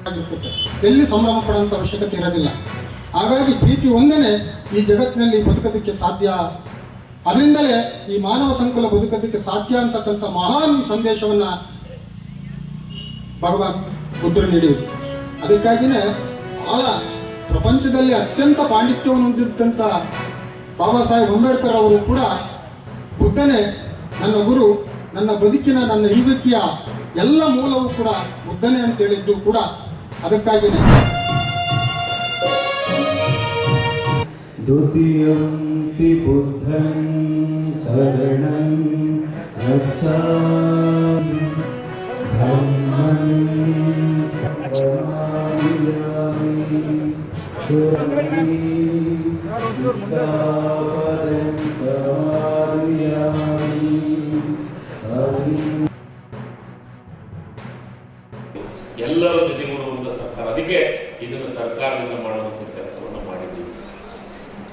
ಆಗಿರ್ತೈತೆ. ಎಲ್ಲಿ ಸಂಭ್ರಮ ಪಡುವಂಥ ಅವಶ್ಯಕತೆ ಇರೋದಿಲ್ಲ. ಹಾಗಾಗಿ ಪ್ರೀತಿ ಒಂದೇನೆ ಈ ಜಗತ್ತಿನಲ್ಲಿ ಬದುಕೋದಕ್ಕೆ ಸಾಧ್ಯ. ಅದರಿಂದಲೇ ಈ ಮಾನವ ಸಂಕುಲ ಬದುಕೋದಕ್ಕೆ ಸಾಧ್ಯ ಅಂತಕ್ಕಂಥ ಮಹಾನ್ ಸಂದೇಶವನ್ನ ಭಗವಾನ್ ಬುದ್ಧರು ನೀಡಿದರು. ಅದಕ್ಕಾಗಿಯೇ ಬಹಳ ಪ್ರಪಂಚದಲ್ಲಿ ಅತ್ಯಂತ ಪಾಂಡಿತ್ಯವನ್ನು ಹೊಂದಿದ್ದಂಥ ಬಾಬಾ ಸಾಹೇಬ್ ಅಂಬೇಡ್ಕರ್ ಅವರು ಕೂಡ ಬುದ್ಧನೇ ನನ್ನ ಗುರು, ನನ್ನ ಬದುಕಿನ ನನ್ನ ಜೀವಿಕೆಯ ಎಲ್ಲ ಮೂಲವೂ ಕೂಡ ಬುದ್ಧನೇ ಅಂತ ಹೇಳಿದ್ದು ಕೂಡ ಅದಕ್ಕಾಗಿಯೇ. ದ್ವಿತೀಯಂಪಿ ಬುದ್ಧಂ ಶರಣಂ ಗಚ್ಛಾಮಿ ಧಮ್ಮಂ ಸಮಾಧಿಯಾಮಿ ಸಿದ್ಧಾಪದಂ ಸಮಾಧಿಯಾಮಿ. ಎಲ್ಲರ ಜೊತೆಗೂಡುವಂಥ ಸರ್ಕಾರ, ಅದಕ್ಕೆ ಇದನ್ನು ಸರ್ಕಾರದಿಂದ ಮಾಡುವಂಥ ಕೆಲಸವನ್ನು ಮಾಡಿದ್ದೀವಿ.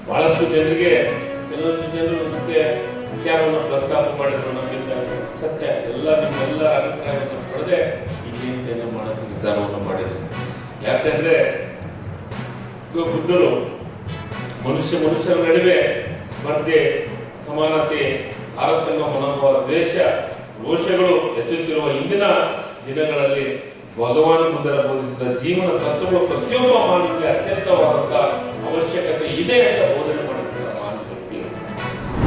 ಬಹಳಷ್ಟು ಜನರಿಗೆ ಕೆಲವಷ್ಟು ಜನರು ಮತ್ತೆ ವಿಚಾರವನ್ನು ಪ್ರಸ್ತಾಪ ಮಾಡಿದ್ರು. ನಮ್ಮಿಂದ ಸತ್ಯ ಎಲ್ಲ ನಿಮ್ಮೆಲ್ಲ ಅಭಿಪ್ರಾಯವನ್ನು ಪಡೆದೇ ಈ ಜಯಂತಿಯನ್ನು ಮಾಡೋಕ್ಕೆ ನಿರ್ಧಾರವನ್ನು ಮಾಡಿದ್ರು. ಯಾಕಂದ್ರೆ ಬುದ್ಧರು ಮನುಷ್ಯರ ನಡುವೆ ಸ್ಪರ್ಧೆ, ಸಮಾನತೆ, ತಾರತಮ್ಯ ಮನೋಭಾವ, ದ್ವೇಷ, ರೋಷಗಳು ಹೆಚ್ಚುತ್ತಿರುವ ಇಂದಿನ ದಿನಗಳಲ್ಲಿ ಭಗವಾನ್ ಬುದ್ಧರ ಬೋಧಿಸಿದ ಜೀವನ ತತ್ವಗಳು ಪ್ರತಿಯೊಬ್ಬ ಮಾನವನಿಗೆ ಅತ್ಯಂತವಾದಂತಹ ಅವಶ್ಯಕತೆ ಇದೆ ಅಂತ ಬೋಧನೆ